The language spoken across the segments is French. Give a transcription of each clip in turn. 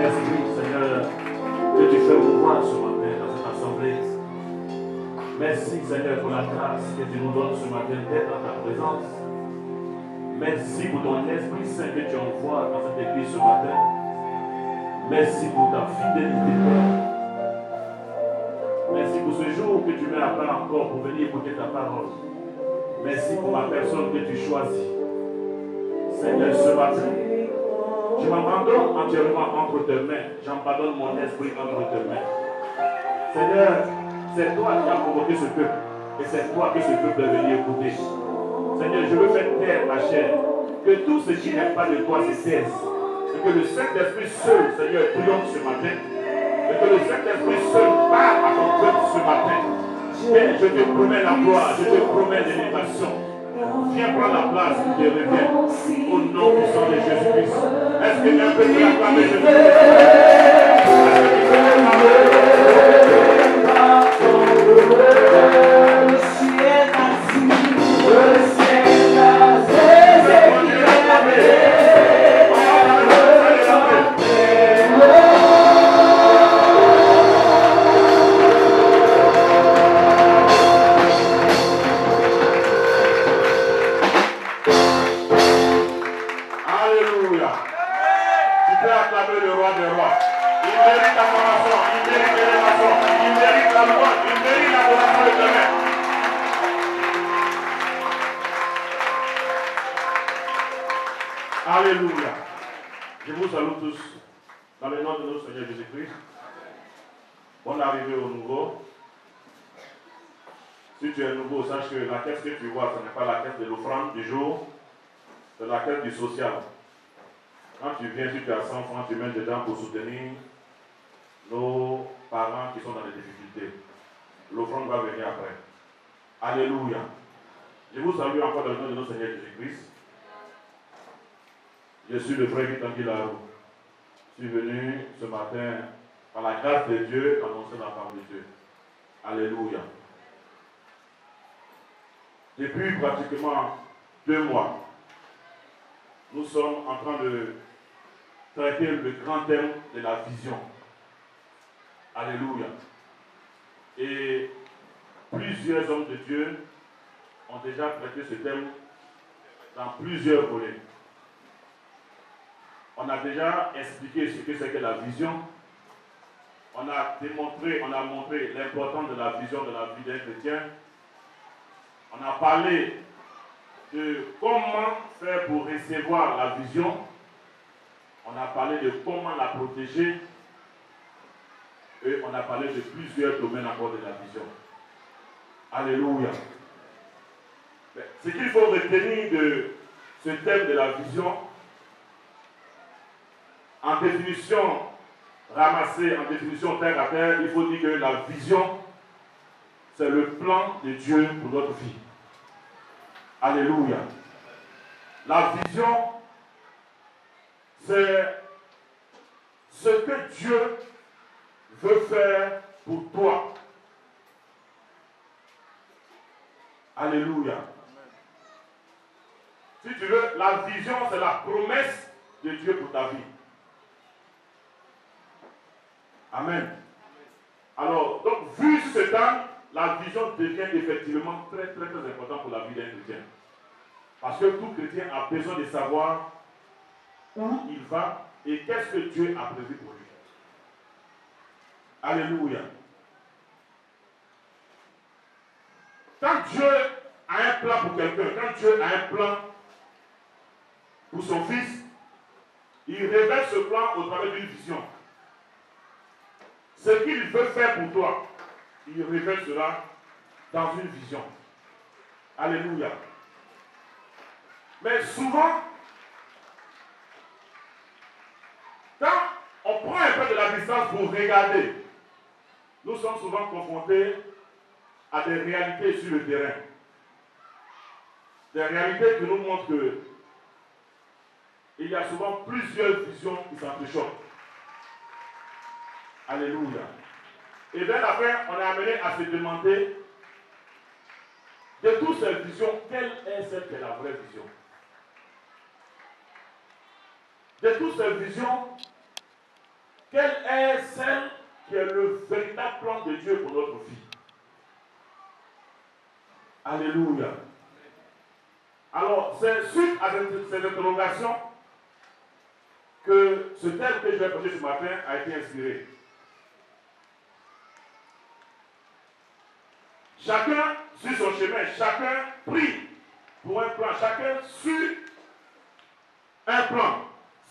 Saint-Esprit, Seigneur, que tu fais mouvoir ce matin dans cette assemblée. Merci, Seigneur, pour la grâce que tu nous donnes ce matin d'être dans ta présence. Merci pour ton Esprit Saint que tu envoies dans cette église ce matin. Merci pour ta fidélité. Merci pour ce jour que tu mets à part encore pour venir écouter ta parole. Merci pour ma personne que tu choisis. Seigneur, ce matin, je m'abandonne entièrement entre tes mains. J'abandonne mon esprit entre tes mains. Seigneur, c'est toi qui as provoqué ce peuple. Et c'est toi que ce peuple est venu écouter. Seigneur, je veux faire taire ma chair. Que tout ce qui n'est pas de toi se taise. Et que le Saint-Esprit seul, Seigneur, triomphe ce matin. Et que le Saint-Esprit seul parle à ton peuple ce matin. Père, je te promets la gloire, je te promets l'élévation. Viens prendre la place qui te revient. Au nom puissant de Jésus-Christ. Est-ce que quelqu'un peut l'acclamer Jésus-Christ? Alléluia. Je vous salue tous dans le nom de notre Seigneur Jésus-Christ. Bonne arrivée au nouveau. Si tu es nouveau, sache que la caisse que tu vois, ce n'est pas la caisse de l'offrande du jour, c'est la caisse du social. Quand tu viens, si tu as 100 francs, tu mets dedans pour soutenir nos parents qui sont dans les difficultés. L'offrande va venir après. Alléluia. Je vous salue encore dans le nom de notre Seigneur Jésus-Christ. Je suis le frère Tanguy Larou. Je suis venu ce matin, par la grâce de Dieu, annoncer la parole de Dieu. Alléluia. Depuis pratiquement 2 mois, nous sommes en train de traiter le grand thème de la vision. Alléluia. Et plusieurs hommes de Dieu ont déjà traité ce thème dans plusieurs volets. On a déjà expliqué ce que c'est que la vision. On a démontré, on a montré l'importance de la vision de la vie d'un chrétien. On a parlé de comment faire pour recevoir la vision. On a parlé de comment la protéger. Et on a parlé de plusieurs domaines encore de la vision. Alléluia. Mais ce qu'il faut retenir de ce thème de la vision, en définition ramassée, en définition terre à terre, il faut dire que la vision, c'est le plan de Dieu pour notre vie. Alléluia. La vision, c'est ce que Dieu veut faire pour toi. Alléluia. Si tu veux, la vision, c'est la promesse de Dieu pour ta vie. Amen. Alors, donc, vu ce temps, la vision devient effectivement très importante pour la vie d'un chrétien. Parce que tout chrétien a besoin de savoir où il va et qu'est-ce que Dieu a prévu pour lui. Alléluia. Quand Dieu a un plan pour quelqu'un, quand Dieu a un plan pour son fils, il révèle ce plan au travers d'une vision. Ce qu'il veut faire pour toi, il révèle cela dans une vision. Alléluia. Mais souvent, quand on prend un peu de la distance pour regarder, nous sommes souvent confrontés à des réalités sur le terrain. Des réalités qui nous montrent que il y a souvent plusieurs visions qui s'entrechoquent. Alléluia. Et vers la fin, on est amené à se demander de toutes ces visions, quelle est celle qui est la vraie vision? De toutes ces visions, quelle est celle qui est le véritable plan de Dieu pour notre vie? Alléluia. Alors, c'est suite à ces interrogations que ce thème que je vais prêcher ce matin a été inspiré. Chacun suit son chemin, chacun prie pour un plan, chacun suit un plan,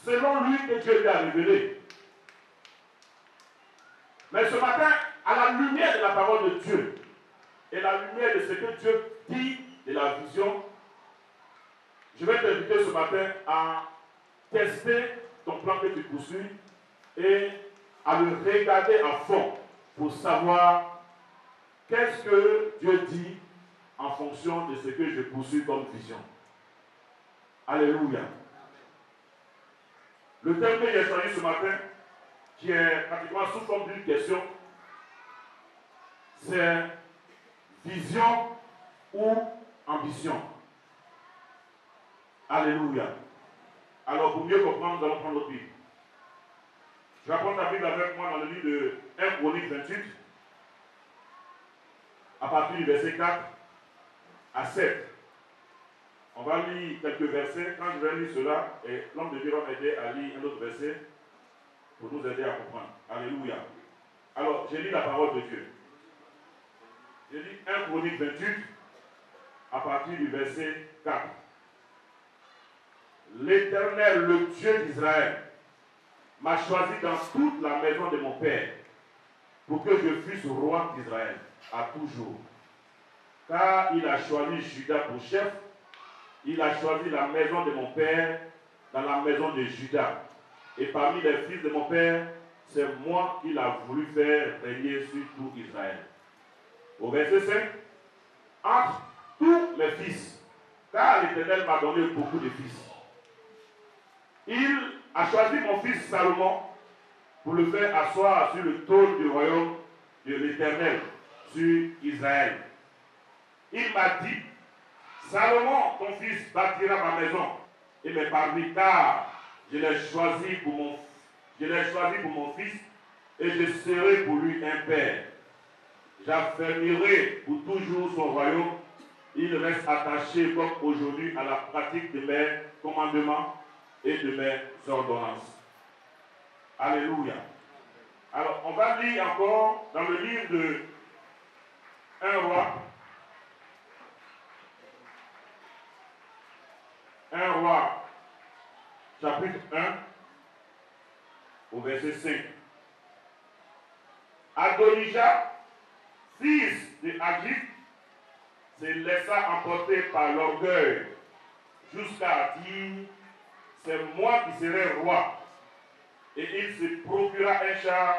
selon lui que Dieu lui a révélé. Mais ce matin, à la lumière de la parole de Dieu, et la lumière de ce que Dieu dit de la vision, je vais t'inviter ce matin à tester ton plan que tu poursuis et à le regarder à fond pour savoir qu'est-ce que Dieu dit en fonction de ce que je poursuis comme vision. Alléluia. Le thème que j'ai choisi ce matin, qui est pratiquement sous forme d'une question, c'est vision ou ambition. Alléluia. Alors, pour mieux comprendre, nous allons prendre notre Bible. Je vais prendre ta Bible avec moi dans le livre de 1 Chronique 28, à partir du verset 4 à 7. On va lire quelques versets. Quand je vais lire cela, et l'homme de Dieu va m'aider à lire un autre verset pour nous aider à comprendre. Alléluia. Alors, j'ai lu la parole de Dieu. J'ai lu 1 Chronique 28, à partir du verset 4. L'Éternel, le Dieu d'Israël, m'a choisi dans toute la maison de mon père pour que je fusse roi d'Israël à toujours. Car il a choisi Juda pour chef, il a choisi la maison de mon père dans la maison de Juda. Et parmi les fils de mon père, c'est moi qu'il a voulu faire régner sur tout Israël. Au verset 5, entre tous mes fils, car l'Éternel m'a donné beaucoup de fils. Il a choisi mon fils Salomon pour le faire asseoir sur le trône du royaume de l'Éternel, sur Israël. Il m'a dit, Salomon, ton fils, bâtira ma maison et mes parvis, car je l'ai choisi pour mon fils et je serai pour lui un père. J'affermirai pour toujours son royaume. Il reste attaché comme aujourd'hui à la pratique de mes commandements et de mes ordonnances. Alléluia. Alors, on va lire encore dans le livre de 1 roi. 1 roi, chapitre 1, au verset 5. Adonijah, fils de Agit, se laissa emporter par l'orgueil jusqu'à dire, c'est moi qui serai roi. Et il se procura un char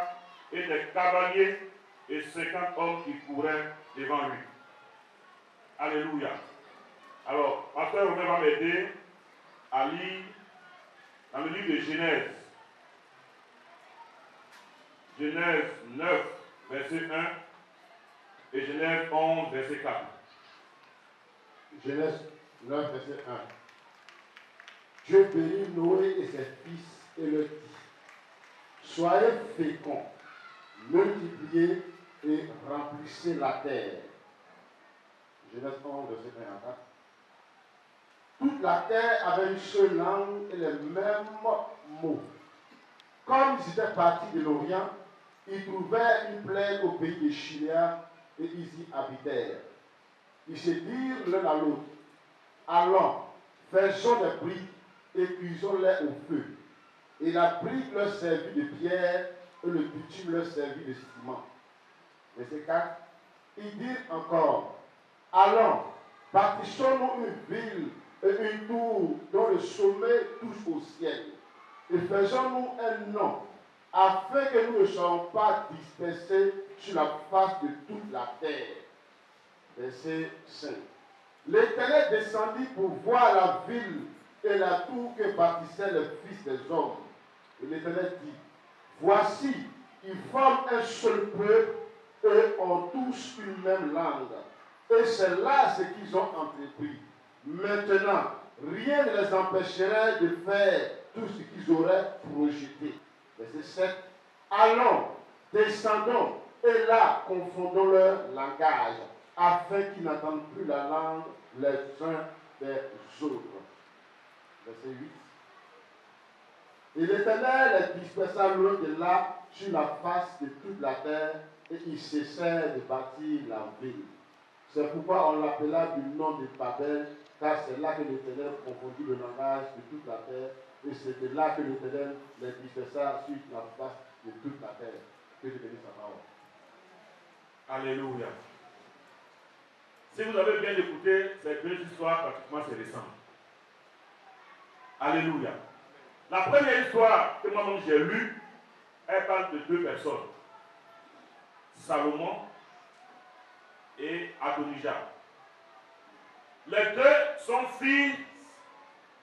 et des cavaliers et 50 hommes qui couraient devant lui. Alléluia. Alors, Pasteur Romain va m'aider à lire dans le livre de Genèse. Genèse 9, verset 1 et Genèse 11, verset 4. Genèse 9, verset 1. Dieu bénit Noé et ses fils et leur dit, soyez féconds, multipliez et remplissez la terre. Genèse 11, verset 1 à 4. Toute la terre avait une seule langue et les mêmes mots. Comme ils étaient partis de l'Orient, ils trouvèrent une plaine au pays de Chiléa et ils y habitèrent. Ils se dirent l'un à l'autre, allons, faisons des briques et cuisons-les au feu. Et la brique leur servit de pierre et le bitume leur servit de ciment. Verset 4. Ils dirent encore, allons, bâtissons-nous une ville et une tour dont le sommet touche au ciel. Et faisons-nous un nom, afin que nous ne soyons pas dispersés sur la face de toute la terre. Verset 5. L'Éternel descendit pour voir la ville et la tour que bâtissaient les fils des hommes. Et l'Éternel dit, voici, ils forment un seul peuple et ont tous une même langue. Et c'est là ce qu'ils ont entrepris. Maintenant, rien ne les empêcherait de faire tout ce qu'ils auraient projeté. Verset 7. allons, descendons, et là, confondons leur langage, afin qu'ils n'entendent plus la langue les uns des autres. Verset 8. Et l'Éternel les dispersa loin de là sur la face de toute la terre, et ils cessèrent de bâtir la ville. C'est pourquoi on l'appela du nom de Babel, car c'est là que l'Éternel confondit le langage de toute la terre, et c'était là que l'Éternel les dispersa sur la face de toute la terre. Que Dieu bénisse sa parole. Alléluia. Si vous avez bien écouté, ces deux histoires, pratiquement c'est récent. Alléluia. La première histoire que moi-même j'ai lue, elle parle de deux personnes. Salomon et Adonijah. Les deux sont fils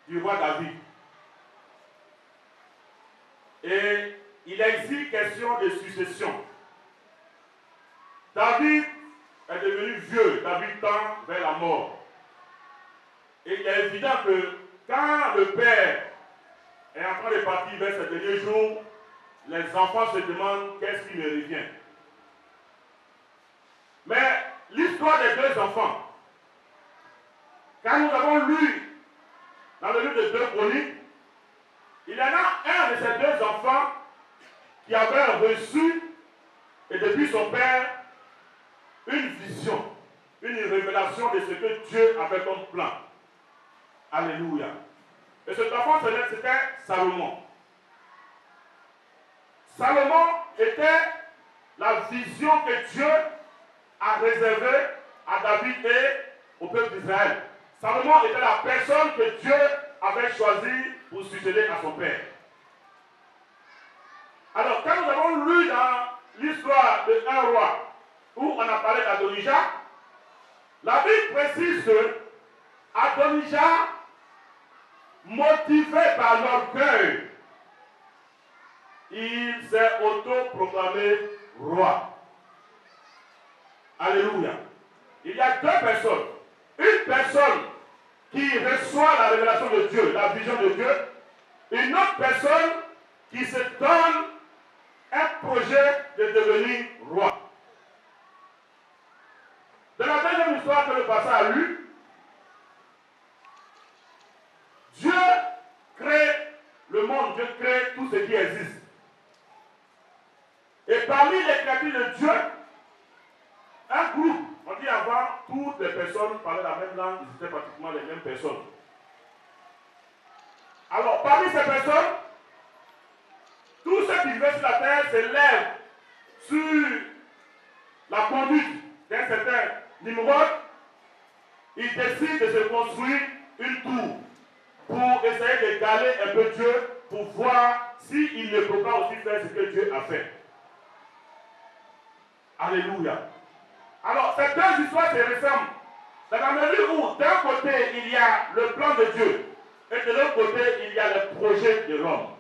du roi David. Et il existe question de succession. David est devenu vieux, David tend vers la mort. Et il est évident que quand le père est en train de partir vers ses derniers jours, les enfants se demandent qu'est-ce qui lui revient. Mais l'histoire des deux enfants, quand nous avons lu dans le livre de 2 Chroniques, il y en a un de ces deux enfants qui avait reçu, et depuis son père, une vision, une révélation de ce que Dieu avait comme plan. Alléluia. Et cet enfant, c'était Salomon. Salomon était la vision que Dieu a réservée à David et au peuple d'Israël. Salomon était la personne que Dieu avait choisie pour succéder à son père. Alors, quand nous avons lu dans l'histoire de un roi, où on a parlé d'Adonijah, la Bible précise que Adonijah, motivé par l'orgueil, il s'est autoproclamé roi. Alléluia. Il y a deux personnes. Une personne qui reçoit la révélation de Dieu, la vision de Dieu. Une autre personne qui se donne un projet de devenir roi. Dans la deuxième histoire que le passage a lue, Dieu crée le monde, Dieu crée tout ce qui existe. Et parmi les créatures de Dieu, un groupe, on dit avant, toutes les personnes parlaient la même langue, ils étaient pratiquement les mêmes personnes. Alors, parmi ces personnes, tous ceux qui vivaient sur la terre se lèvent sur la conduite d'un certain Nimrod. Ils décident de se construire une tour pour essayer d'égaler un peu Dieu, pour voir s'il ne peut pas aussi faire ce que Dieu a fait. Alléluia. Alors, ces deux histoires se ressemblent. Dans la mesure où, d'un côté, il y a le plan de Dieu, et de l'autre côté, il y a le projet de l'homme.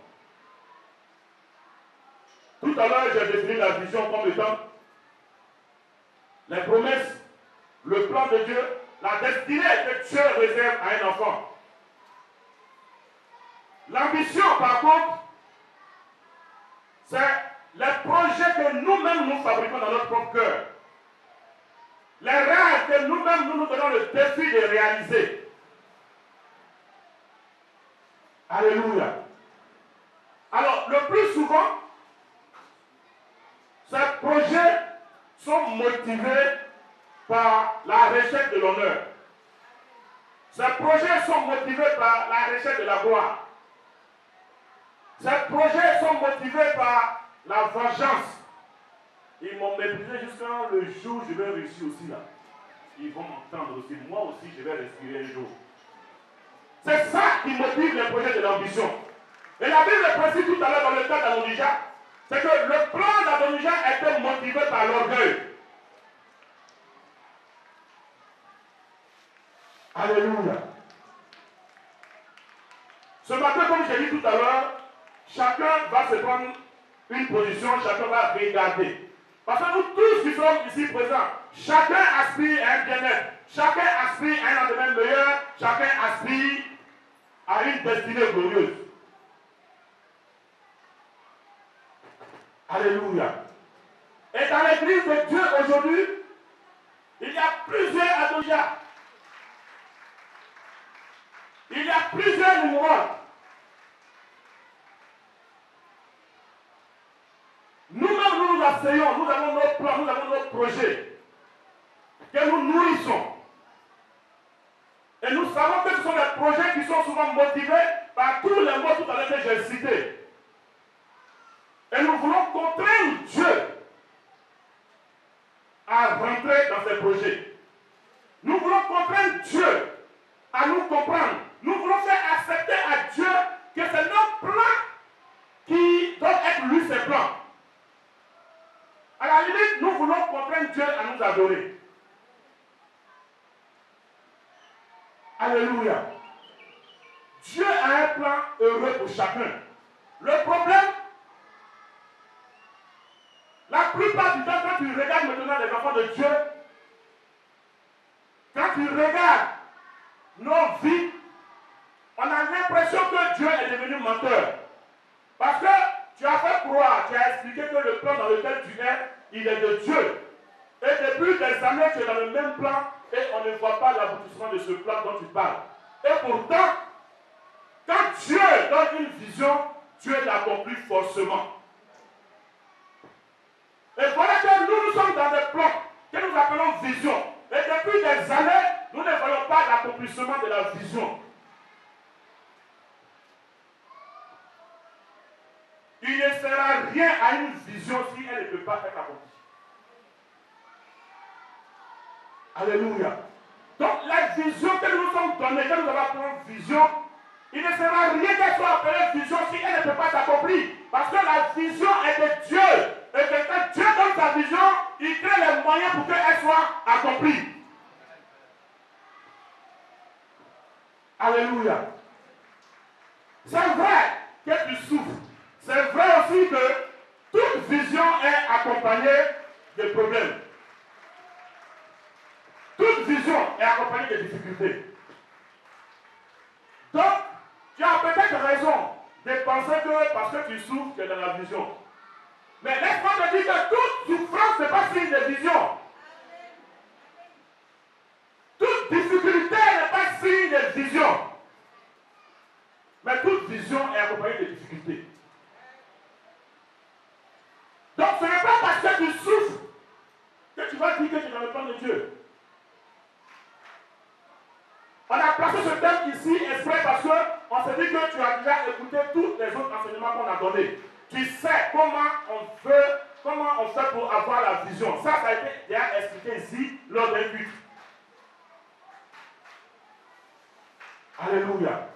Tout à l'heure, j'ai défini la vision comme étant les promesses, le plan de Dieu, la destinée que Dieu réserve à un enfant. L'ambition, par contre, c'est les projets que nous-mêmes nous fabriquons dans notre propre cœur. Les rêves que nous-mêmes nous donnons le défi de réaliser. Alléluia. Alors, le plus souvent, ces projets sont motivés par la recherche de l'honneur. Ces projets sont motivés par la recherche de la gloire. Ces projets sont motivés par la vengeance. Ils m'ont méprisé jusqu'à le jour où je vais réussir aussi là. Ils vont m'entendre aussi. Moi aussi, je vais respirer un jour. C'est ça qui motive les projets de l'ambition. Et la Bible précise tout à l'heure dans le cas d'Adonijah, c'est que le plan d'Adonijah était motivé par l'orgueil. Alléluia. Ce matin, comme j'ai dit tout à l'heure, chacun va se prendre une position, chacun va regarder. Parce que nous tous qui sommes ici présents, chacun aspire à un bien-être, chacun aspire à un lendemain meilleur, chacun aspire à une destinée glorieuse. Alléluia. Et dans l'église de Dieu aujourd'hui, il y a plusieurs adorateurs. Il y a plusieurs mouvements. Nous-mêmes, nous nous asseyons, nous avons nos plans, nous avons nos projets que nous nourrissons. Et nous savons que ce sont des projets qui sont souvent motivés par tous les mots tout à l'heure que j'ai cités. Et nous voulons contraindre Dieu à rentrer dans ces projets. Nous voulons contraindre Dieu à nous comprendre. Nous voulons faire accepter à Dieu que c'est nos plans qui doivent être lui ses plans. À la limite, nous voulons contraindre Dieu à nous adorer. Alléluia. Dieu a un plan heureux pour chacun. Le problème, la plupart du temps, quand tu regardes maintenant les enfants de Dieu, quand tu regardes nos vies, on a l'impression que Dieu est devenu menteur. Parce que tu as fait croire, tu as expliqué que le plan dans lequel tu es, il est de Dieu. Et depuis des années, tu es dans le même plan et on ne voit pas l'aboutissement de ce plan dont tu parles. Et pourtant, quand Dieu donne une vision, Dieu l'accomplit forcément. Et voilà que nous sommes dans des plans que nous appelons vision. Et depuis des années, nous ne voyons pas l'accomplissement de la vision. Il ne sera rien à une vision si elle ne peut pas être accomplie. Alléluia. Donc la vision que nous sommes donnée, que nous avons appelée vision, il ne sera rien qu'elle soit appelée vision si elle ne peut pas s'accomplir. Parce que la vision est de Dieu. Et que quand Dieu donne sa vision, il crée les moyens pour qu'elle soit accomplie. Alléluia. C'est vrai que tu souffres. C'est vrai aussi que toute vision est accompagnée de problèmes. Toute vision est accompagnée de difficultés. Donc, tu as peut-être raison de penser que parce que tu souffres, tu es dans la vision. Mais laisse-moi te dire que toute souffrance n'est pas signe de vision. Toute difficulté n'est pas signe de vision. Mais toute vision est accompagnée de difficultés. Donc ce n'est pas parce que tu souffres que tu vas dire que tu es dans le plan de Dieu. On a placé ce thème ici exprès parce qu'on s'est dit que tu as déjà écouté tous les autres enseignements qu'on a donnés. Tu sais comment on fait pour avoir la vision. Ça a été déjà expliqué ici lors d'un culte. Alléluia.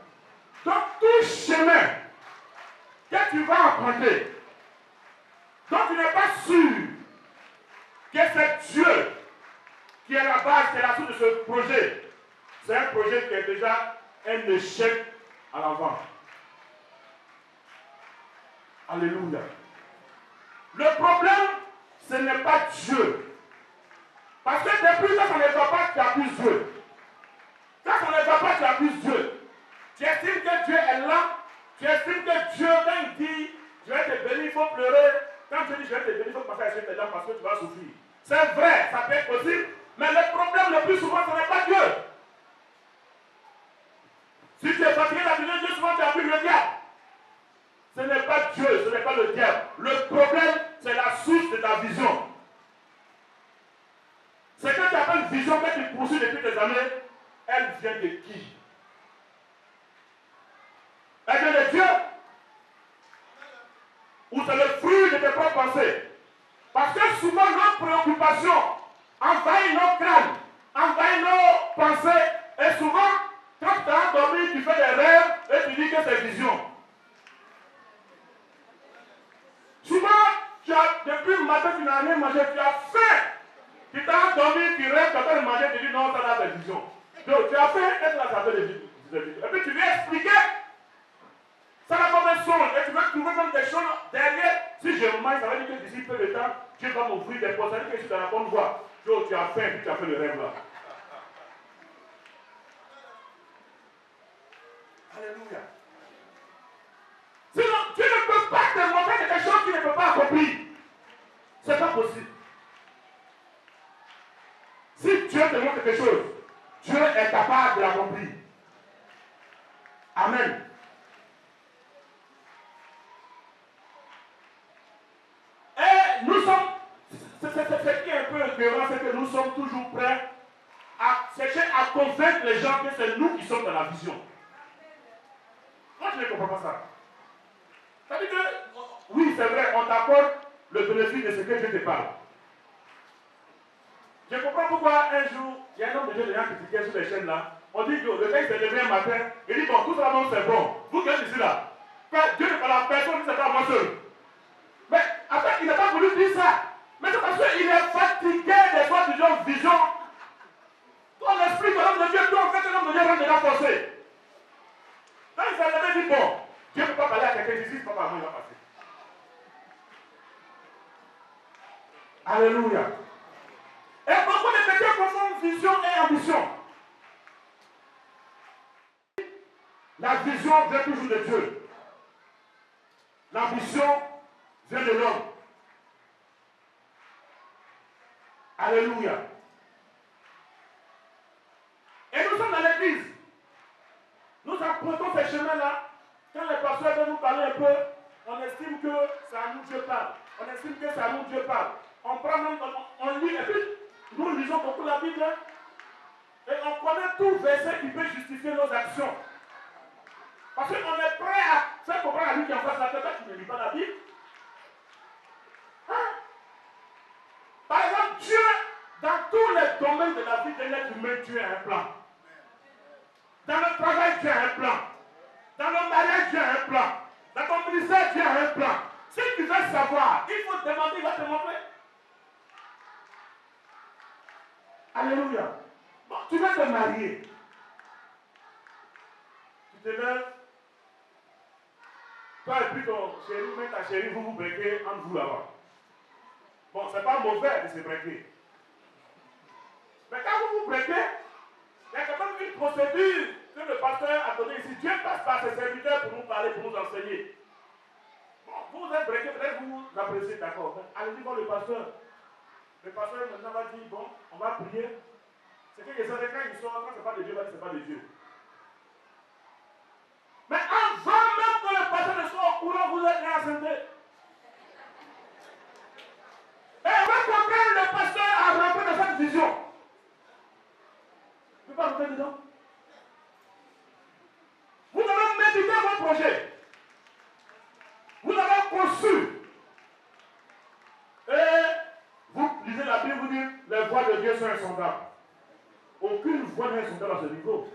Donc tout chemin que tu vas emprunter, dont tu n'es pas sûr que c'est Dieu qui est la base, qui est la source de ce projet, c'est un projet qui est déjà un échec à l'avant. Alléluia. Le problème, ce n'est pas Dieu. Parce que depuis que ça ne va pas, tu accuses Dieu. Quand ça ne va pas, tu accuses Dieu. Tu estimes que Dieu est là. Tu estimes que Dieu, quand il dit, je vais te bénir, il faut pleurer. Quand Dieu dit, je vais te bénir, il faut passer à tes dents parce que tu vas souffrir. C'est vrai, ça peut être possible. Mais le problème le plus souvent, ce n'est pas Dieu. Si tu es fatigué d'appeler Dieu, souvent tu appuies le diable. Ce n'est pas Dieu, ce n'est pas le diable. Le problème, c'est la source de ta vision. C'est que tu appelles une vision que tu poursuis depuis des années, elle vient de qui? Elle vient de Dieu? Ou c'est le fruit de tes propres pensées? Parce que souvent nos préoccupations envahissent nos crânes, envahissent nos pensées, et souvent, quand tu as dormi, tu fais des rêves et tu dis que c'est vision. Souvent, depuis le matin, tu n'as rien mangé, tu as faim. Tu t'as dormi, tu rêves, tu as fait manger, tu dis non, ça là, c'est vision. Donc, tu as faim, et ça là, ça fait des visions. Et puis tu viens expliquer, ça n'a pas de son, et tu veux trouver même des choses derrière. Si je mange, ça veut dire que d'ici peu de temps, Dieu va m'ouvrir des portes, ça veut dire que je suis dans la bonne voie. Donc, tu as faim, puis tu as fait le rêve là. Alléluia. Sinon, tu ne peux pas te montrer quelque chose qui ne peut pas accomplir. Dieu te montre quelque chose, Dieu est capable de l'accomplir. Amen. Et nous sommes, ce qui est un peu écœurant, c'est que nous sommes toujours prêts à chercher à convaincre les gens que c'est nous qui sommes dans la vision. Moi, je ne comprends pas ça. Ça veut dire que, oui, c'est vrai, on t'accorde le bénéfice de ce que Dieu te parle. Je comprends pourquoi un jour, il y a un homme de Dieu qui critiquait sur les chaînes là. On dit que le mec s'est levé un matin, il dit bon, tout ça c'est bon. Vous qui êtes ici là, Dieu ne parle à personne, c'est pas à moi seul. Mais après, il n'a pas voulu dire ça. Mais c'est parce qu'il est fatigué des fois du genre vision. On explique l'homme de Dieu, toi en fait l'homme de Dieu rentre dedans forcé. Donc il s'est levé et dit bon, Dieu ne peut pas parler à quelqu'un ici, c'est pas par moi, il va passer. Alléluia. Et beaucoup de chrétiens confondent vision et ambition. La vision vient toujours de Dieu. L'ambition vient de l'homme. Alléluia. Et nous sommes dans l'église. Nous empruntons ces chemins-là. Quand les pasteurs viennent nous parler un peu, on estime que c'est à nous Dieu parle. On estime que c'est à nous Dieu parle. On prend même, on lit, et puis nous lisons beaucoup la Bible. Et on connaît tout verset qui peut justifier nos actions. Parce qu'on est prêt à faire comprendre à lui qui en face la tête, qui ne lit pas la Bible. Hein? Par exemple, Dieu, dans tous les domaines de la vie de l'être humain, Dieu a un plan. Dans le travail, Dieu a un plan. Dans le mariage, Dieu a un plan. Dans ton ministère, Dieu a un plan. Si tu veux savoir, il faut te demander, il va te montrer. Alléluia. Bon, tu vas te marier. Tu te lèves. Toi et puis ton chéri, même ta chérie, vous vous breakez entre vous là-bas. Bon, c'est pas mauvais de se breaker. Mais quand vous vous breakez, il y a quand même une procédure que le pasteur a donnée ici. Dieu passe par ses serviteurs pour nous parler, pour nous enseigner. Bon, vous êtes breaké, peut-être vous appréciez, d'accord. Allez-y voir le pasteur. Le pasteur maintenant va dire, bon, on va prier. C'est que les savez quand ils sont, quand c'est pas de Dieu, il va dire c'est pas de Dieu. Mais avant même que le pasteur ne soit au courant, vous êtes réassenté. Et on va comprendre le pasteur à rentrer dans cette vision. Vous ne pouvez pas rentrer dedans. Vous devez méditer vos projets. Vous avez conçu. Et vous lisez la Bible, vous dites, les voies de Dieu sont insondables. Aucune voie n'est insondable à ce niveau.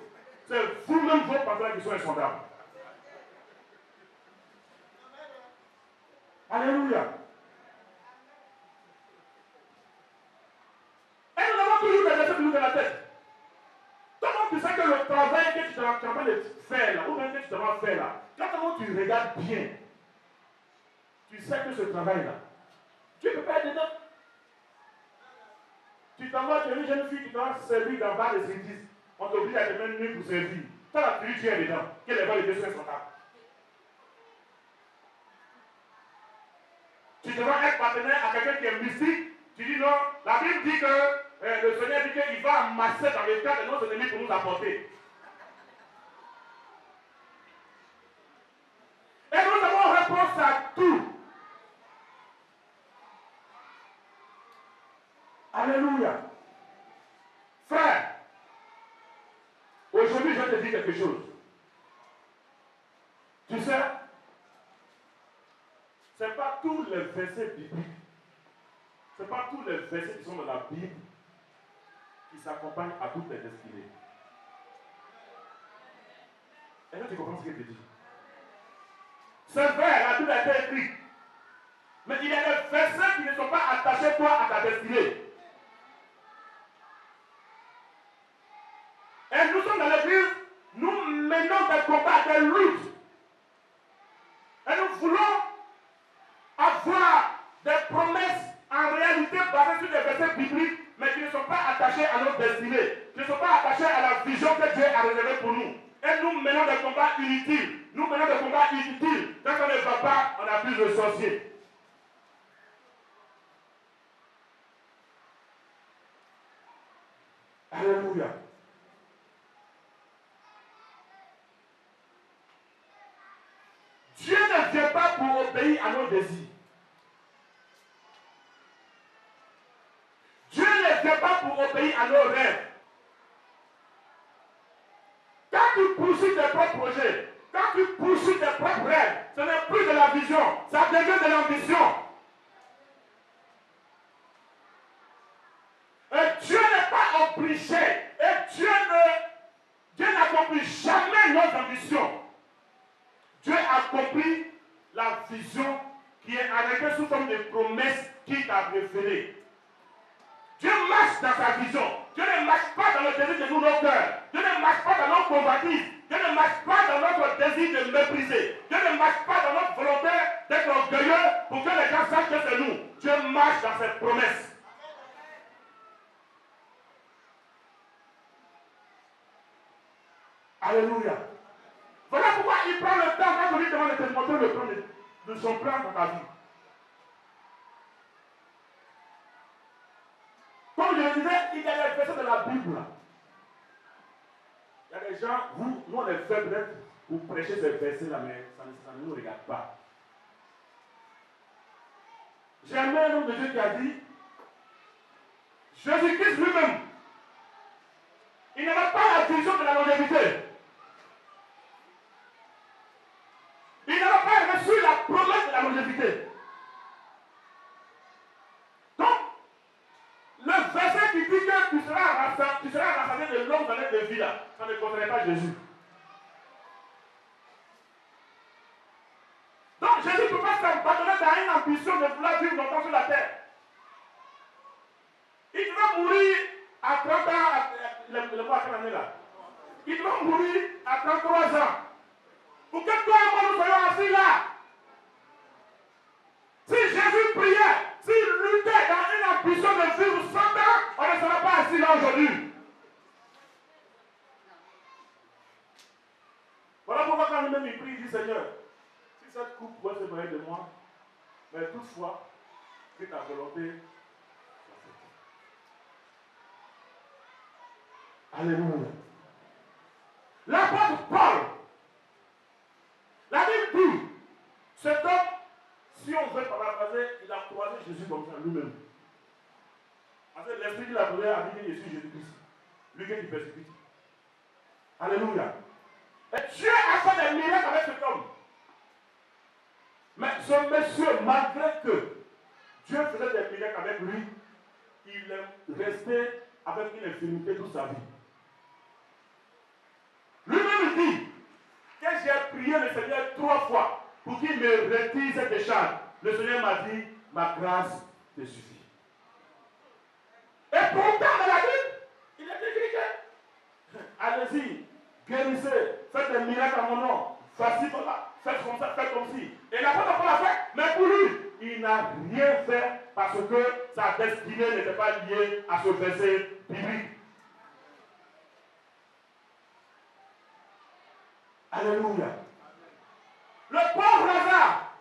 C'est vous-même vos pensées qui sont insondables. Alléluia. Et nous avons toujours des versets qui nous dans la tête. Comment tu sais que le travail que tu es en train de faire là, ou même que tu vas faire là, quand tu regardes bien, tu sais que ce travail-là, tu ne peux pas être dedans. Tu t'envoies chez une jeune fille qui doit servir dans le bar de service. On t'oblige à te mettre nu pour servir. Toi, la pluie, tu es dedans. Quelle est les deux sont là? Tu devras être partenaire à quelqu'un qui est mystique. Tu dis non. La Bible dit que le Seigneur dit qu'il va amasser dans le cadre de nos ennemis pour nous apporter. Et nous avons réponse à tout. Alléluia. Frère, aujourd'hui je vais te dire quelque chose. Tu sais, ce n'est pas tous les versets bibliques, ce n'est pas tous les versets qui sont dans la Bible qui s'accompagnent à toutes les destinées. Est-ce que tu comprends ce que je te dis? C'est vrai, la Bible a été écrite. Mais il y a des versets qui ne sont pas attachés toi à ta destinée. Et nous sommes dans l'église, nous menons des combats, des luttes. Et nous voulons avoir des promesses en réalité basées sur des versets bibliques, mais qui ne sont pas attachés à notre destinée, qui ne sont pas attachés à la vision que Dieu a réservée pour nous. Et nous menons des combats inutiles. Nous menons des combats inutiles. Quand on ne va pas, on accuse le sorcier. Alléluia. Dieu ne vient pas pour obéir à nos désirs. Dieu ne vient pas pour obéir à nos rêves. Quand tu poursuis tes propres projets, quand tu poursuis tes propres rêves, ce n'est plus de la vision, ça devient de l'ambition. Et Dieu n'est pas obligé, et Dieu n'accomplit jamais nos ambitions. Dieu accomplit la vision qui est arrêtée sous forme de promesses qu'il t'a révélées. Dieu marche dans sa vision. Dieu ne marche pas dans le désir de nous, nos cœurs. Dieu ne marche pas dans nos convoitises. Dieu ne marche pas dans notre désir de mépriser. Dieu ne marche pas dans notre volonté d'être orgueilleux pour que les gens sachent que c'est nous. Dieu marche dans ses promesses. Alléluia. Voilà pourquoi il prend le temps, quand je lui demande de te montrer le plan de son plan dans ta vie. Comme je le disais, il y a des versets de la Bible. Il y a des gens, nous on les fait peut-être pour prêcher ces versets-là, mais ça ne nous regarde pas. J'ai aimé un homme de Dieu qui a dit, Jésus-Christ lui-même, il n'avait pas la vision de la longévité. Il n'avait pas reçu la promesse de la longévité. Donc, le verset qui dit que tu seras rassasié de longues années de vie là, ça ne concernait pas Jésus. Donc Jésus ne peut pas s'abandonner dans une ambition de vouloir vivre longtemps sur la terre. Il va mourir à 30 ans, le mois à quelle année là? Il va mourir à 33 ans. Pour que toi et moi nous soyons assis là. Si Jésus priait, s'il luttait dans une ambition de vivre 100 ans, on ne sera pas assis là aujourd'hui. Voilà pourquoi quand lui-même il prie, il dit Seigneur, si cette coupe pourrait se séparer de moi, mais toutefois, que ta volonté soit faite. Alléluia. L'apôtre Paul, la Bible dit, cet homme, si on veut paraphraser, il a croisé Jésus comme ça lui-même. Parce que l'esprit de la prière a dit que Jésus Jésus-Christ, lui qui persécute. Alléluia. Et Dieu a fait des miracles avec cet homme. Mais ce monsieur, malgré que Dieu faisait des miracles avec lui, il est resté avec une infirmité toute sa vie. Lui-même dit que j'ai prié le Seigneur 3 fois pour qu'il me retire cette décharge. Le Seigneur m'a dit, ma grâce te suffit. Et pourtant, dans la Bible, il a dit que allez-y, guérissez, faites des miracles à mon nom, faites comme ça, faites comme ci. Et il n'a pas encore la fait, mais pour lui, il n'a rien fait parce que sa destinée n'était pas liée à ce verset biblique. Alléluia. Le pauvre Lazare,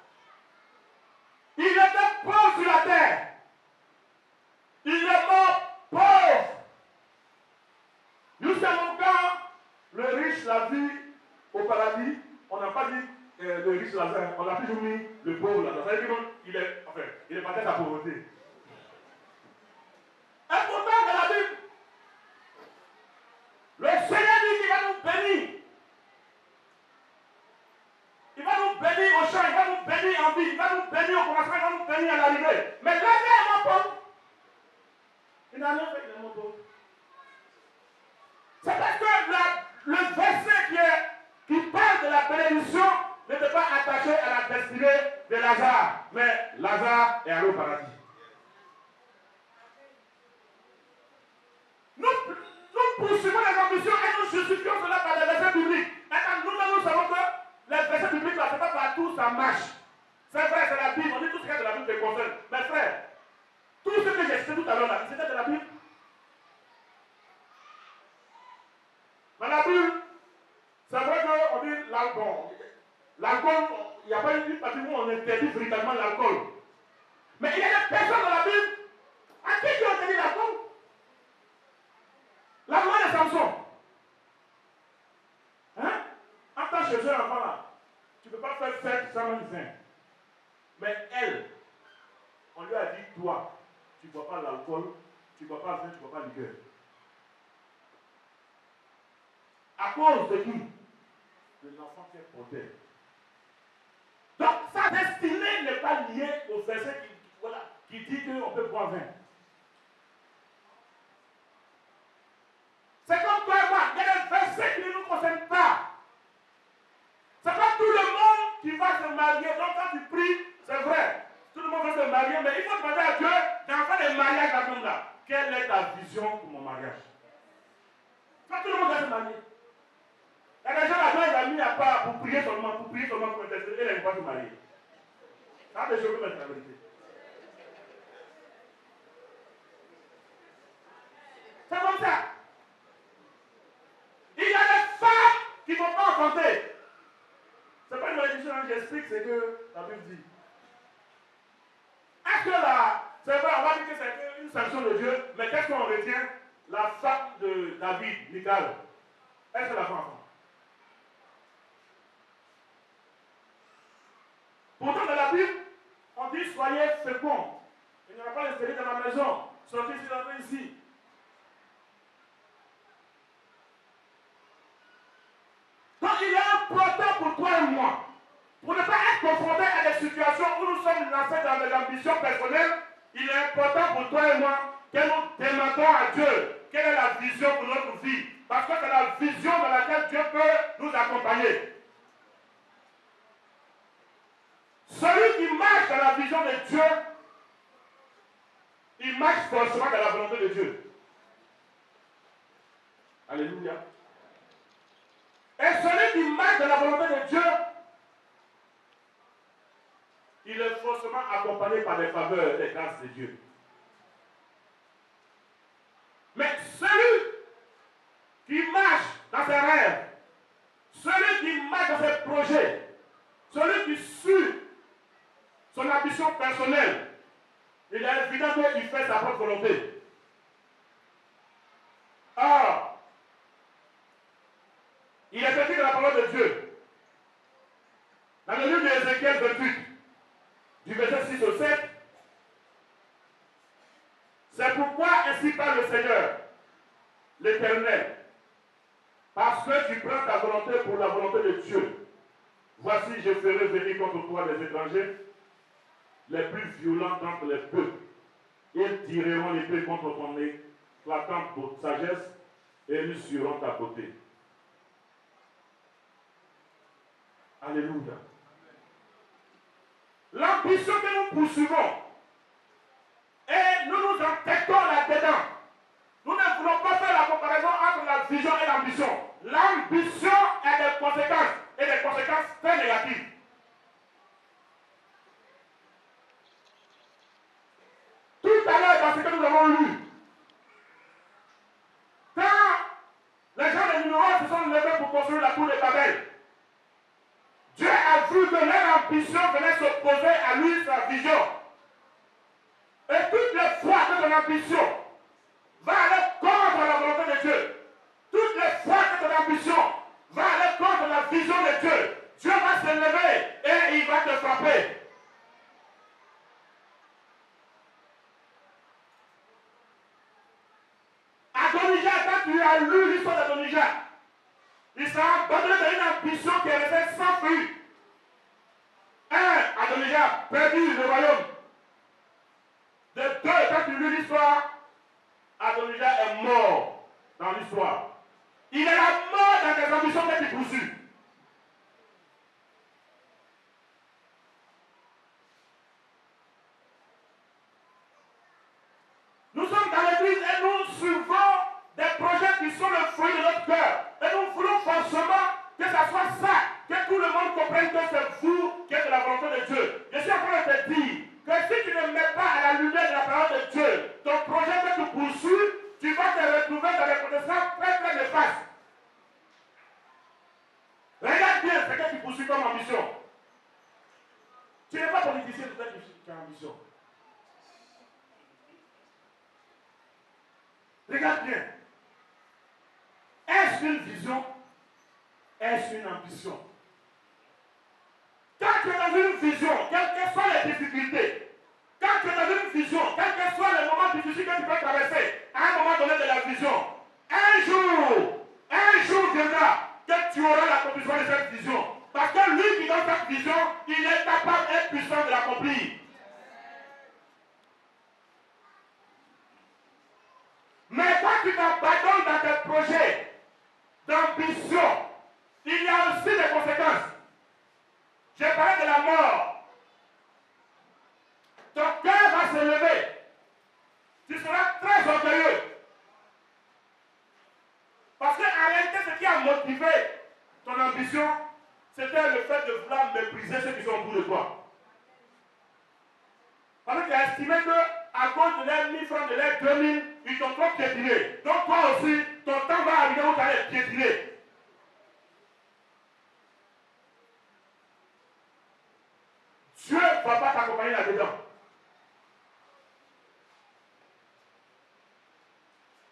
il était pauvre sur la terre. Il est mort pauvre. Jusqu'à longtemps, le riche l'a vu au paradis. On n'a pas dit le riche Lazare, on a toujours mis le pauvre Lazare. Ça veut dire qu'il est parti à sa pauvreté. Et pourtant, dans la Bible, le Seigneur dit qu'il va nous bénir. Il va nous bénir au champ, il va nous bénir en vie, il va nous bénir au commencement, il va nous bénir à l'arrivée. Mais là, il est mon pauvre. Il n'a rien fait, il est mon pauvre. C'est parce que le verset qui parle de la bénédiction n'était pas attaché à la destinée de Lazare. Mais Lazare est allé au paradis. Nous poursuivons les ambitions et nous justifions cela par les versets bibliques. Et nous-mêmes, nous savons que les versets bibliques, là, c'est pas partout, ça marche. C'est vrai, c'est la Bible. On dit tout ce qui est de la Bible te concerne. Mais frère, tout ce que j'ai cité tout à l'heure là, c'était de la Bible. Dans la Bible, c'est vrai qu'on dit l'alcool. L'alcool, il n'y a pas une partie où on interdit véritablement l'alcool. Mais il y a des personnes dans la Bible à qui on interdit l'alcool. La loi ne extrêmement sain. Mais elle, on lui a dit, toi, tu ne bois pas l'alcool, tu ne bois pas vin, tu ne bois pas liqueur. À cause de qui? De l'enfant qui est porté. Donc, sa destinée n'est pas liée au verset qui dit qu'on peut boire vin. C'est comme toi et moi, il y a des versets qui ne nous concernent pas. C'est pas tout le monde qui va se marier. Donc, quand tu pries, c'est vrai. Tout le monde veut se marier, mais il faut demander à Dieu d'en faire des mariages à ce là. Quelle est ta vision pour mon mariage? Pas tout le monde va se marier. Il y a des gens là-dedans, il a mis à part pour prier seulement, pour intercéder, et elle ne va pas se marier. Ça a des choses comme la vérité. C'est comme ça. Il y a des femmes qui ne vont pas enfanter. C'est pas une malédiction, j'explique ce que la Bible dit. Est-ce que là, c'est vrai, on va dire que c'est une sanction de Dieu, mais qu'est-ce qu'on retient? La femme de David, Michal, est-ce que la femme enfant? Pourtant, dans la Bible, on dit soyez féconds. Il n'y aura pas de stérile dans la maison. Sortez ici, rentrez ici. Donc, il est important pour toi et moi, pour ne pas être confronté à des situations où nous sommes lancés dans des ambitions personnelles, il est important pour toi et moi que nous demandons à Dieu quelle est la vision pour notre vie. Parce que c'est la vision dans laquelle Dieu peut nous accompagner. Celui qui marche dans la vision de Dieu, il marche forcément dans la volonté de Dieu. Alléluia. Et celui qui marche dans la volonté de Dieu, il est forcément accompagné par les faveurs et les grâces de Dieu. Mais celui qui marche dans ses rêves, celui qui marche dans ses projets, celui qui suit son ambition personnelle, il est évident qu'il fait sa propre volonté. Or, il est écrit dans la parole de Dieu, dans le livre d'Ézéchiel 28, du verset 6 au 7, c'est pourquoi ainsi parle le Seigneur, l'Éternel, parce que tu prends ta volonté pour la volonté de Dieu. Voici, je ferai venir contre toi des étrangers, les plus violents d'entre les peuples. Ils tireront l'épée contre ton éclatante sagesse et ils suivront ta beauté. Alléluia. L'ambition que nous poursuivons, et nous nous entêtons là-dedans. Nous ne voulons pas faire la comparaison entre la vision et l'ambition. L'ambition a des conséquences, et des conséquences très négatives. Tout à l'heure, dans ce que nous avons lu, quand les gens de Nimrod se sont levés pour construire la tour de Babel, Dieu a vu que leur ambition venait s'opposer à lui, sa vision. Et toutes les fois que ton ambition va aller contre la volonté de Dieu, toutes les fois que ton ambition va aller contre la vision de Dieu, Dieu va se lever et il va te frapper. Adonijah, quand tu as lu l'histoire d'Adonijah, il s'est abandonné dans une ambition qui est restée sans fruit. Adonijah a perdu le royaume. De deux, quand tu lis l'histoire, Adonijah est mort dans l'histoire. Il est la mort dans des ambitions que tu poursuis. Nous sommes dans l'église et nous suivons des projets qui sont le fruit de notre cœur. Et nous voulons forcément que ça soit ça, que tout le monde comprenne que c'est vous qui êtes de la volonté de Dieu. Je suis en train de te dire que si tu ne mets pas à la lumière de la parole de Dieu ton projet que tu poursuis, tu vas te retrouver dans des connaissances très très néfastes. Regarde bien ce que tu poursuis comme ambition. Tu n'es pas politicien, peut-être que tu as ambition. Regarde bien. Est-ce une vision? Est-ce une ambition? Quand tu tu es dans une vision, quelles que soient les difficultés, quand tu es dans une vision, quels que soient les moments difficiles que tu peux traverser, à un moment donné de la vision, un jour viendra que tu auras l'accomplissement de cette vision. Parce que lui qui donne cette vision, il est capable et puissant de l'accomplir. Mais quand tu t'abandonnes dans tes projets d'ambition, il y a aussi des conséquences. J'ai parlé de la mort. Ton cœur va se lever. Tu seras très orgueilleux. Parce qu'en réalité, ce qui a motivé ton ambition, c'était le fait de vouloir mépriser ceux qui sont autour de toi. Parce que tu as estimé qu'à cause de l'air 1000 francs, de l'air 2000, ils t'ont trop piétiné. Donc toi aussi, ton temps va arriver où tu allais être piétiné. Dieu ne va pas t'accompagner là-dedans.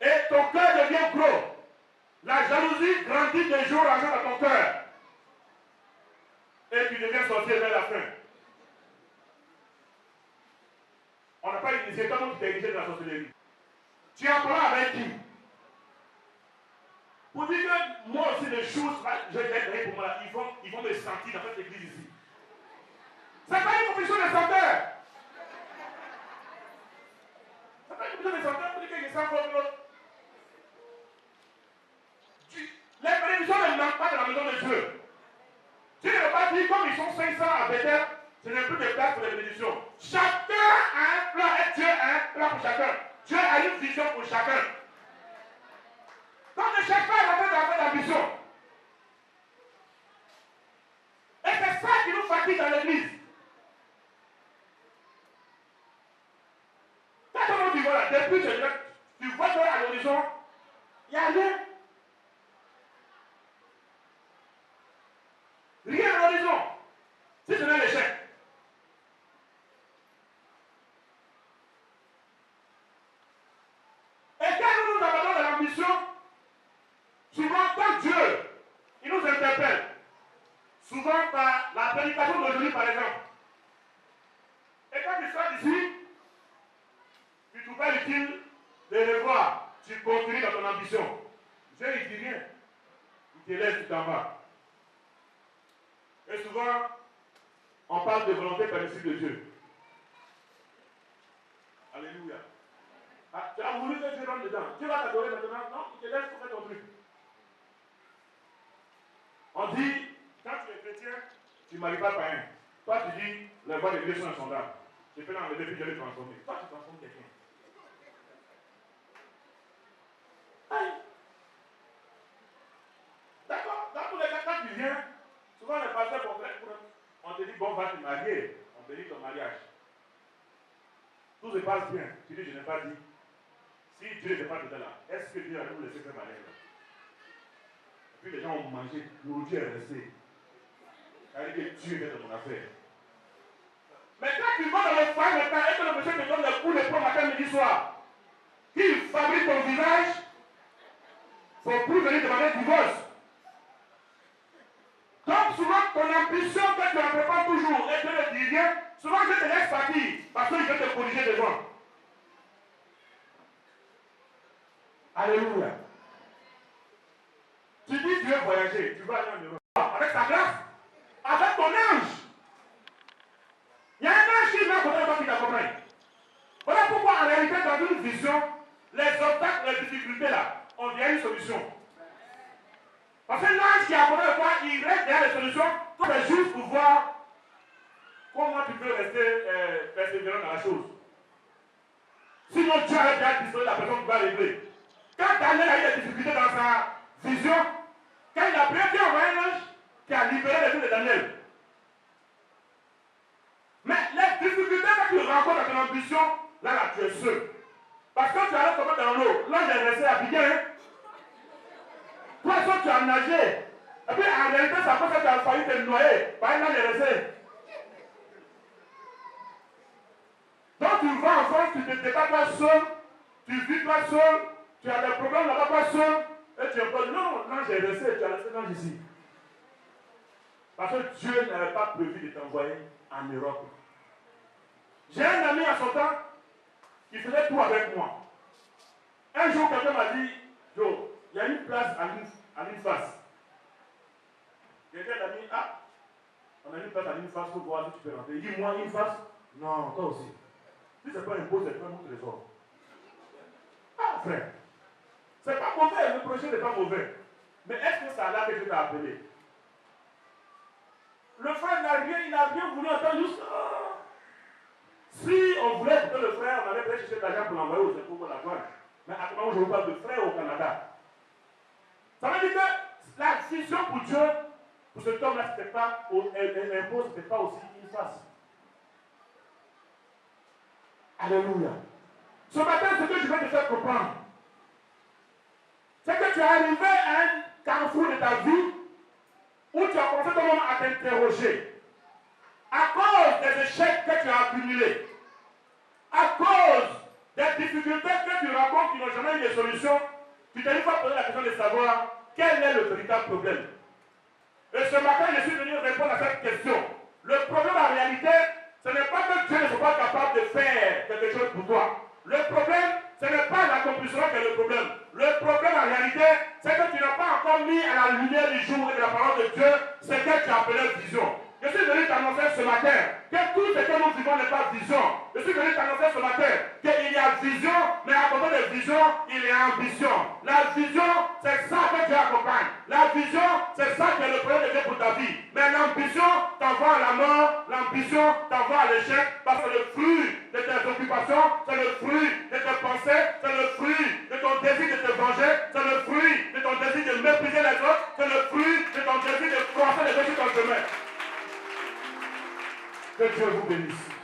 Et ton cœur devient gros. La jalousie grandit de jour en jour dans ton cœur. Et tu deviens sorcier vers la fin. On n'a pas initié, comment tu t'es initié de la sorcellerie? Tu en parles avec qui? Pour dire que moi aussi, les choses, je vais pour moi, ils vont me sentir dans cette église ici. Ce n'est pas une compétition de senteurs. Ce n'est pas une compétition de senteurs pour dire que je sens comme l'autre. Les bénédictions ne manquent pas de la maison de Dieu. Dieu ne veut pas dire comme ils sont 500 à Bethel, ce n'est plus de place pour les bénédictions. Chacun a un plan et Dieu a un plan pour chacun. Dieu a une vision pour chacun. Donc ne cherche pas à rentrer dans votre ambition. Et c'est ça qui nous fatigue dans l'église. Quand on dit voilà, depuis que tu vois à l'horizon, il n'y a rien. Rien à l'horizon. Si ce n'est l'échec. Et quand nous nous abandonnons de l'ambition, souvent quand Dieu, il nous interpelle, souvent par la prédication d'aujourd'hui par exemple. Et quand tu sors d'ici, tu trouves pas utile de revoir, tu continues dans ton ambition. Dieu ne dit rien. Il te laisse, tu t'en vas. Et souvent, on parle de volonté permissible de Dieu. Alléluia. Ah, tu as voulu que Dieu rentre dedans. Dieu va t'adorer maintenant. Non, il te laisse pour faire ton truc. On dit, quand tu es chrétien, tu ne maries pas païen. Toi, tu dis, les voies de Dieu sont insondables. Je peux l'enlever puis je vais le transformer. Toi, tu transformes quelqu'un. Aïe. D'accord. Dans tous les cas, quand tu viens, souvent les pasteurs on te dit, bon, va te marier. On bénit ton mariage. Tout se passe bien. Tu dis, je n'ai pas dit. Si Dieu n'était pas dedans là, est-ce que Dieu a nous laissé faire mariage là? Et puis les gens ont mangé, Dieu est resté. C'est-à-dire que Dieu est dans mon affaire. Mais quand tu vas dans le foyer maintenant et que le monsieur te donne le coup de poing matin, midi, soir, qu'il fabrique ton visage, il ne faut plus venir demander un divorce. Donc souvent, ton ambition que tu entreprends toujours et tu ne dis rien, souvent je te laisse partir parce que je vais te corriger devant. Alléluia. Tu dis tu veux voyager, tu vas aller en Europe. Avec ta grâce, avec ton ange. Il y a un ange qui vient côté de toi qui t'accompagne. Voilà pourquoi en réalité dans une vision, les obstacles, les difficultés là, on vient une solution. Parce que l'ange qui est à côté de toi, il reste derrière les solutions, c'est juste pour voir comment tu peux rester persévérant dans la chose. Sinon Dieu a déjà disponible la personne qui va régler. Quand Daniel a eu des difficultés dans sa vision, quand il a prié, Dieu a envoyé un ange qui a libéré les filles de Daniel. Mais les difficultés que tu rencontres dans ton ambition, là, tu es seul. Parce que tu allais tomber dans l'eau. L'ange est resté à piquer. Hein? Toi, tu as nagé. Et puis en réalité, ça fait que tu as failli te noyer. Par un ange est resté. Donc tu vas en France, tu ne te débats pas seul, tu vis pas seul, tu as des problèmes là-bas pas seul, et tu es pas. Non, l'ange est resté, tu as laissé l'ange ici. Parce que Dieu n'avait pas prévu de t'envoyer en Europe. J'ai un ami à son temps qui faisait tout avec moi. Un jour, quelqu'un m'a dit, Joe, il y a une place à l'INFAS. Quelqu'un m'a dit, ah, on a une place à l'INFAS pour voir si tu peux rentrer. Il dit, moi, l'INFAS? Non, toi aussi. Si c'est pas un beau, c'est pas mon trésor. Ah, frère. C'est pas mauvais, le projet n'est pas mauvais. Mais est-ce que c'est là que Dieu t'a appelé? Le frère il n'a rien voulu entendre juste. Si on voulait que le frère, on allait peut-être chercher de l'argent pour l'envoyer aux impôts pour la douane. Mais actuellement, je vous parle de frère au Canada. Ça veut dire que la vision pour Dieu, pour cet homme-là, ce n'était pas l'impôt, ce n'était pas aussi une face. Alléluia. Ce matin, ce que je vais te faire comprendre, c'est que tu es arrivé à un carrefour de ta vie où tu as commencé ton moment à t'interroger. À cause des échecs que tu as accumulés, à cause des difficultés que tu rencontres qui n'ont jamais eu de solution, tu t'es une fois posé la question de savoir quel est le véritable problème. Et ce matin, je suis venu répondre à cette question. Le problème en réalité, ce n'est pas que Dieu ne soit pas capable de faire quelque chose pour toi. Le problème, ce n'est pas l'accomplissement qui est le problème. Le problème en réalité, c'est que tu n'as pas encore mis à la lumière du jour et de la parole de Dieu ce que tu appelais vision. Je suis venu t'annoncer ce matin que tout ce que nous vivons n'est pas vision. Je suis venu t'annoncer ce matin qu'il y a vision, mais à côté de vision, il y a ambition. La vision, c'est ça que Dieu accompagne. La vision, c'est ça qui est le projet de Dieu pour ta vie. Mais l'ambition t'envoie à la mort, l'ambition t'envoie à l'échec, parce que le fruit de tes occupations, c'est le fruit de tes pensées, c'est le fruit de ton désir de te venger, c'est le fruit de ton désir de mépriser les autres, c'est le fruit de ton désir de croiser les autres sur ton chemin. Que Dieu vous bénisse.